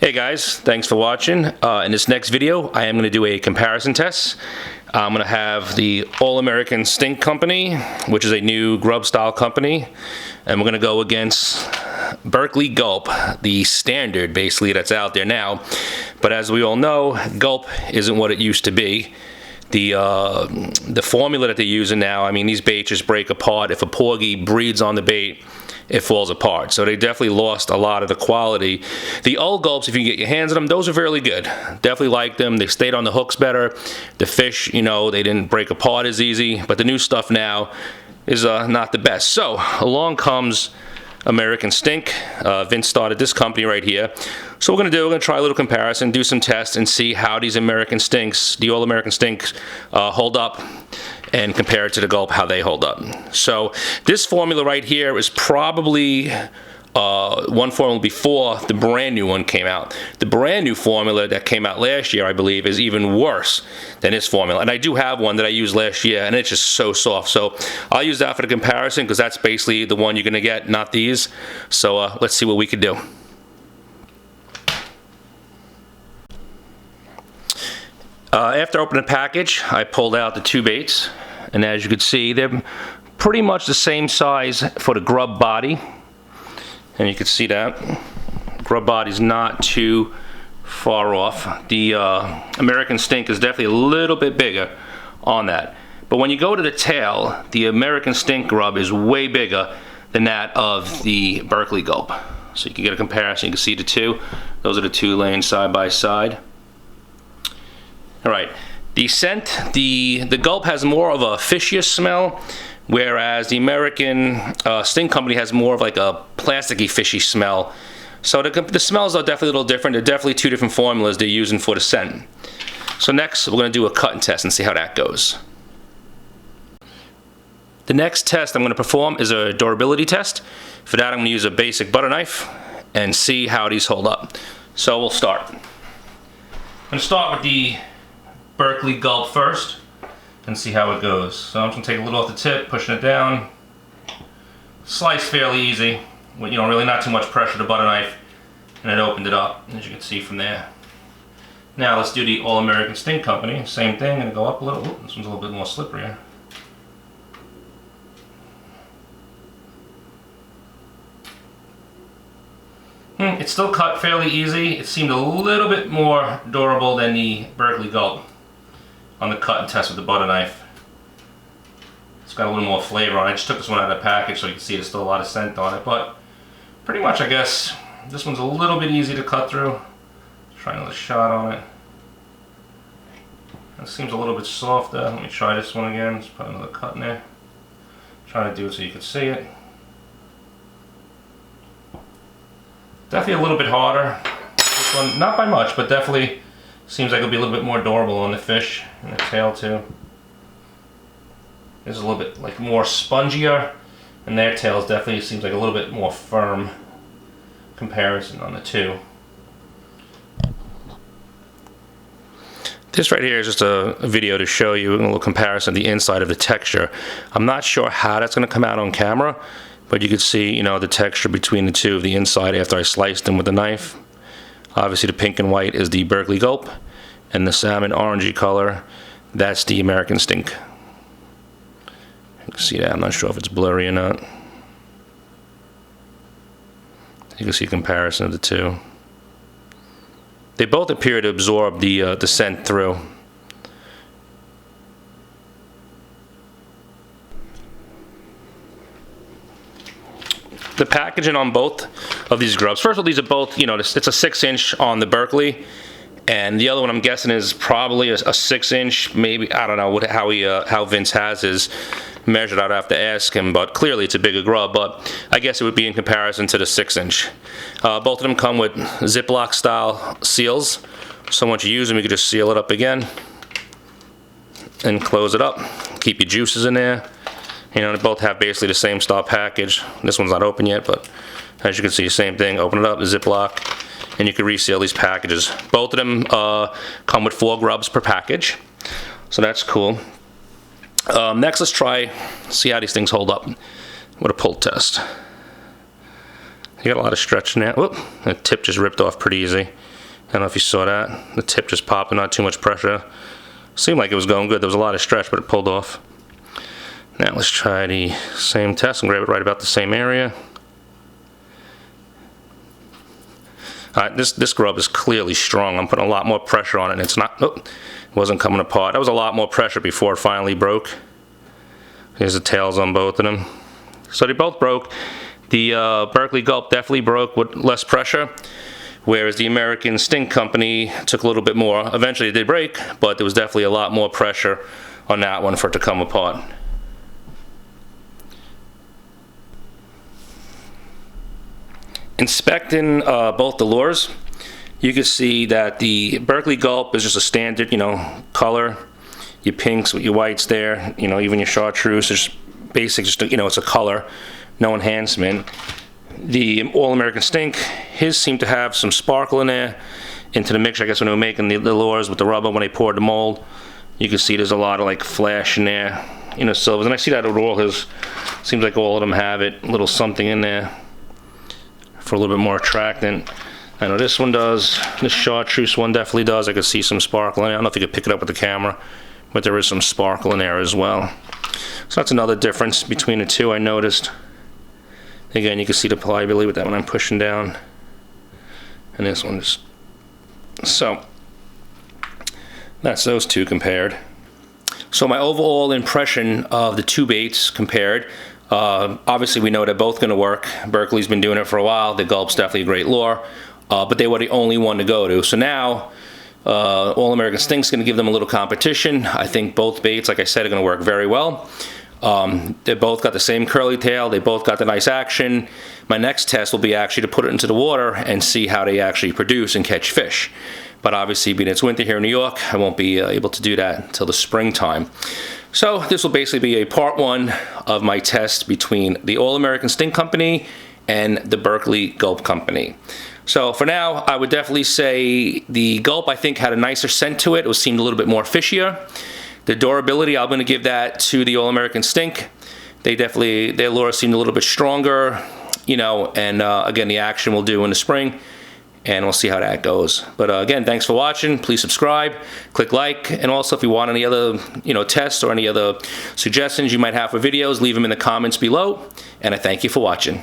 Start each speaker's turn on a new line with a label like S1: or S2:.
S1: Hey guys, thanks for watching. In this next video, I am going to do a comparison test. I'm going to have the All-American Stink Company, which is a new grub style company, and we're going to go against Berkley Gulp, the standard basically that's out there now. But as we all know, Gulp isn't what it used to be. The formula that they're using now, I mean, these baits just break apart. If a porgy breeds on the bait, it falls apart. So they definitely lost a lot of the quality. The old Gulps, if you can get your hands on them, those are really good. Definitely like them. They stayed on the hooks better. The fish, you know, they didn't break apart as easy. But the new stuff now is not the best. So along comes American Stink. Vince started this company right here. So we're going to try a little comparison, do some tests, and see how these American Stinks, the All-American Stinks, hold up, and compare it to the Gulp, how they hold up. So this formula right here is probably one formula before the brand new one came out. The brand new formula that came out last year, I believe, is even worse than this formula. And I do have one that I used last year, and it's just so soft. So I'll use that for the comparison because that's basically the one you're going to get, not these. So let's see what we could do. After opening the package, I pulled out the two baits, and as you can see, they're pretty much the same size for the grub body, and you can see that grub body's not too far off. The American Stink is definitely a little bit bigger on that, but when you go to the tail, the American Stink grub is way bigger than that of the Berkley Gulp. So you can get a comparison. You can see the two. Those are the two laying side by side. All right, the scent, the Gulp has more of a fishiest smell, whereas the American Stink Company has more of like a plasticky fishy smell. So the smells are definitely a little different. They're definitely two different formulas they're using for the scent. So next, we're going to do a cut and test and see how that goes. The next test I'm going to perform is a durability test. For that, I'm going to use a basic butter knife and see how these hold up. So we'll start. I'm going to start with the Berkley Gulp first and see how it goes. So I'm just going to take a little off the tip, pushing it down. Slice fairly easy, with, you know, really not too much pressure to butter knife, and it opened it up, as you can see from there. Now let's do the All-American Stink Company. Same thing, going to go up a little. Ooh, this one's a little bit more slippery. It still cut fairly easy. It seemed a little bit more durable than the Berkley Gulp on the cut and test with the butter knife. It's got a little more flavor on it. I just took this one out of the package so you can see there's still a lot of scent on it, but pretty much I guess this one's a little bit easy to cut through. Try another shot on it. It seems a little bit softer. Let me try this one again. Just put another cut in there. Try to do it so you can see it. Definitely a little bit harder. This one, not by much, but definitely seems like it'll be a little bit more durable on the fish and the tail too. This is a little bit like more spongier, and their tails definitely seems like a little bit more firm comparison on the two. This right here is just a video to show you a little comparison of the inside of the texture. I'm not sure how that's going to come out on camera, but you can see, you know, the texture between the two of the inside after I sliced them with the knife. Obviously the pink and white is the Berkley Gulp, and the salmon orangey color, that's the American Stink. You can see that. I'm not sure if it's blurry or not. You can see a comparison of the two. They both appear to absorb the scent through. The packaging on both of these grubs, first of all, these are both, you know, it's a 6-inch on the Berkley, and the other one I'm guessing is probably a 6-inch, maybe, I don't know how Vince has his measured. I'd have to ask him, but clearly it's a bigger grub, but I guess it would be in comparison to the 6-inch. Both of them come with Ziploc style seals, so once you use them you can just seal it up again and close it up. Keep your juices in there. You know, they both have basically the same style package. This one's not open yet, but as you can see, same thing. Open it up, Ziploc, and you can reseal these packages. Both of them come with 4 grubs per package, so that's cool. Next, let's see how these things hold up with a pull test. You got a lot of stretch now. Whoop, the tip just ripped off pretty easy. I don't know if you saw that. The tip just popped and not too much pressure. Seemed like it was going good. There was a lot of stretch, but it pulled off. Now let's try the same test and grab it right about the same area. This grub is clearly strong. I'm putting a lot more pressure on it, and it's not, oh, it wasn't coming apart. That was a lot more pressure before it finally broke. Here's the tails on both of them. So they both broke. The Berkley Gulp definitely broke with less pressure, whereas the American Stink Company took a little bit more. Eventually it did break, but there was definitely a lot more pressure on that one for it to come apart. Inspecting both the lures, you can see that the Berkley Gulp is just a standard, color. Your pinks with your whites there, even your chartreuse, it's basic, just, it's a color, no enhancement. The All-American Stink, his seemed to have some sparkle in there into the mixture, I guess, when they were making the lures with the rubber, when they poured the mold. You can see there's a lot of like flash in there, silvers, and I see that with all his, seems like all of them have it, a little something in there for a little bit more attractant. I know this one does, this chartreuse one definitely does. I could see some sparkle in it. I don't know if you could pick it up with the camera, but there is some sparkle in there as well. So that's another difference between the two I noticed. Again, you can see the pliability with that one I'm pushing down, and this one just, so that's those two compared. So my overall impression of the two baits compared, obviously we know they're both going to work. Berkley's been doing it for a while. The Gulp's definitely a great lure, but they were the only one to go to. So now All-American Stink's going to give them a little competition. I think both baits, like I said, are going to work very well. They both got the same curly tail. They both got the nice action. My next test will be actually to put it into the water and see how they actually produce and catch fish. But obviously, being it's winter here in New York, I won't be able to do that until the springtime. So this will basically be a part one of my test between the All-American Stink Company and the Berkley Gulp Company. So for now, I would definitely say the Gulp, I think, had a nicer scent to it. It seemed a little bit more fishier. The durability, I'm going to give that to the All-American Stink. They definitely, their lure seemed a little bit stronger, and again, the action will do in the spring, and we'll see how that goes. But again, thanks for watching. Please subscribe, click like, and also if you want any other, tests or any other suggestions you might have for videos, leave them in the comments below, and I thank you for watching.